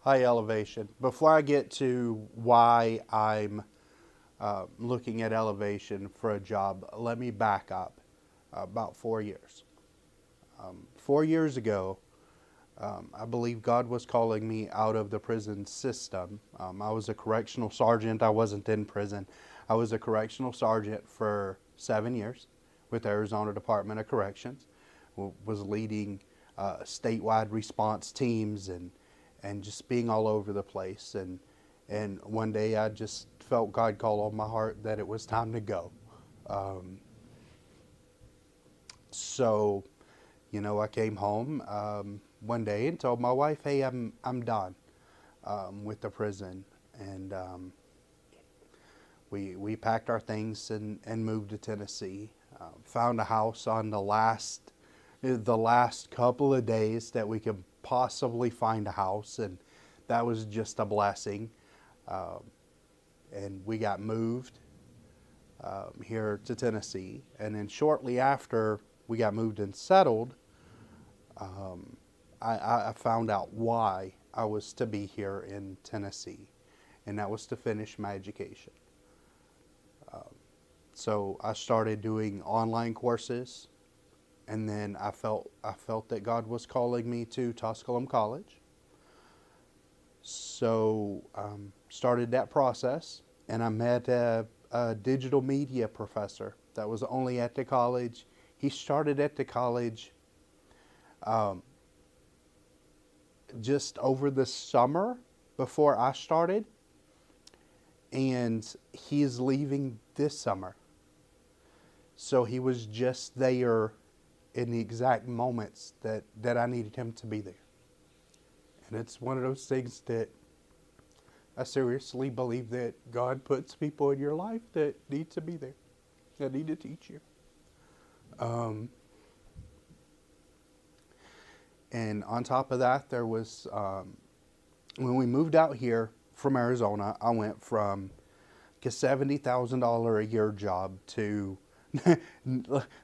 Hi, Elevation. Before I get to why I'm looking at Elevation for a job, let me back up about 4 years. 4 years ago, I believe God was calling me out of the prison system. I was a correctional sergeant. I wasn't in prison. I was a correctional sergeant for 7 years with Arizona Department of Corrections. Was leading statewide response teams and just being all over the place. And one day I just felt God call on my heart that it was time to go. Um, so, I came home one day and told my wife, "Hey, I'm done with the prison," and we packed our things and moved to Tennessee. Found a house on the last couple of days that we could possibly find a house, and that was just a blessing. Um, and we got moved here to Tennessee, and then shortly after we got moved and settled, um, I found out why I was to be here in Tennessee, and that was to finish my education. Um, so I started doing online courses, and then I felt that God was calling me to Tusculum College. So started that process, and I met a digital media professor that was only at the college. He started at the college um, just over the summer before I started, and he's leaving this summer. So he was just there in the exact moments that I needed him to be there. And it's one of those things that I seriously believe that God puts people in your life that need to be there, that need to teach you. Um, and on top of that, there was, when we moved out here from Arizona, I went from a $70,000 a year job to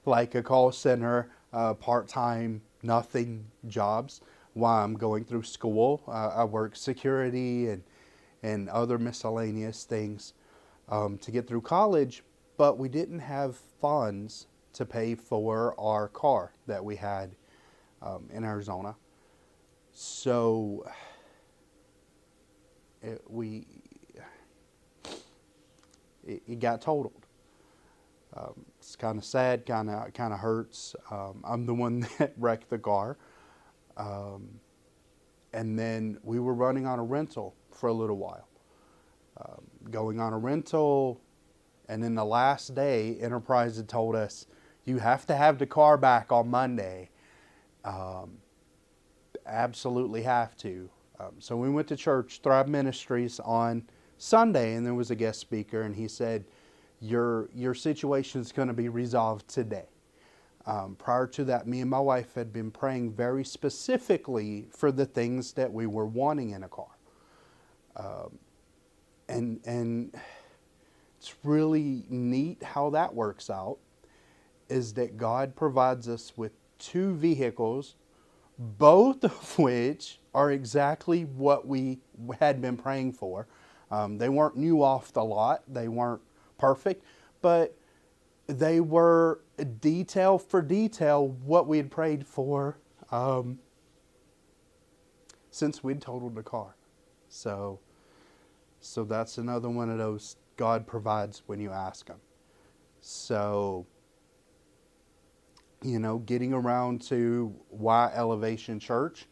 like a call center, part-time, nothing jobs while I'm going through school. I work security and other miscellaneous things to get through college, but we didn't have funds to pay for our car that we had in Arizona. So it, we it got totaled. It's kind of sad, kind of hurts. I'm the one that wrecked the car, um, and then we were running on a rental for a little while, going on a rental, and then the last day, Enterprise had told us, "You have to have the car back on Monday. Um, Absolutely have to." So we went to church, Thrive Ministries, on Sunday, and there was a guest speaker, and he said, your situation is going to be resolved today. Prior to that, me and my wife had been praying very specifically for the things that we were wanting in a car. Um, and it's really neat how that works out, is that God provides us with two vehicles, both of which are exactly what we had been praying for. They weren't new off the lot, they weren't perfect, but they were detail for detail what we had prayed for um, since we'd totaled the car. So, so that's another one of those God provides when you ask Him. So, getting around to why Elevation Church,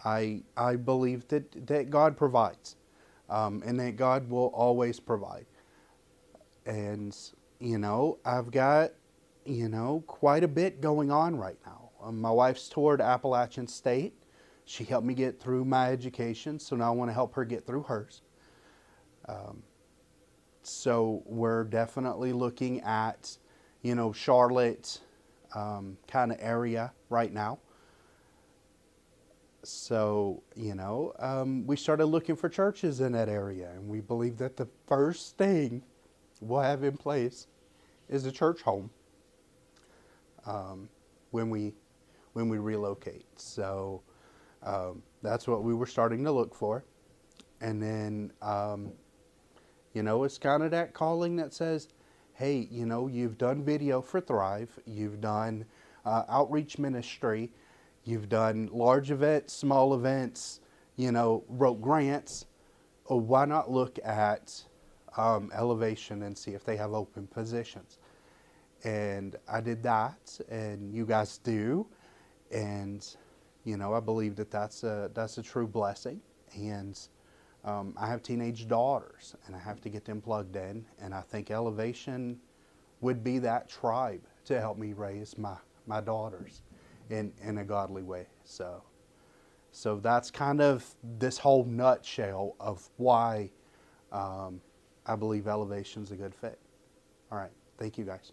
I believe that God provides, and that God will always provide. And I've got quite a bit going on right now. My wife's toured Appalachian State. She helped me get through my education, so now I want to help her get through hers. Um, so we're definitely looking at Charlotte kind of area right now. So, we started looking for churches in that area, and we believe that the first thing we'll have in place is a church home um, when we relocate. So that's what we were starting to look for. And then, it's kind of that calling that says, hey, you've done video for Thrive, you've done outreach ministry, you've done large events, small events, wrote grants. Why not look at Elevation and see if they have open positions? And I did that, and you guys do, and I believe that that's a true blessing. And I have teenage daughters, and I have to get them plugged in, and I think Elevation would be that tribe to help me raise my daughters in a godly way. So that's kind of this whole nutshell of why I believe Elevation's a good fit. All right, thank you guys.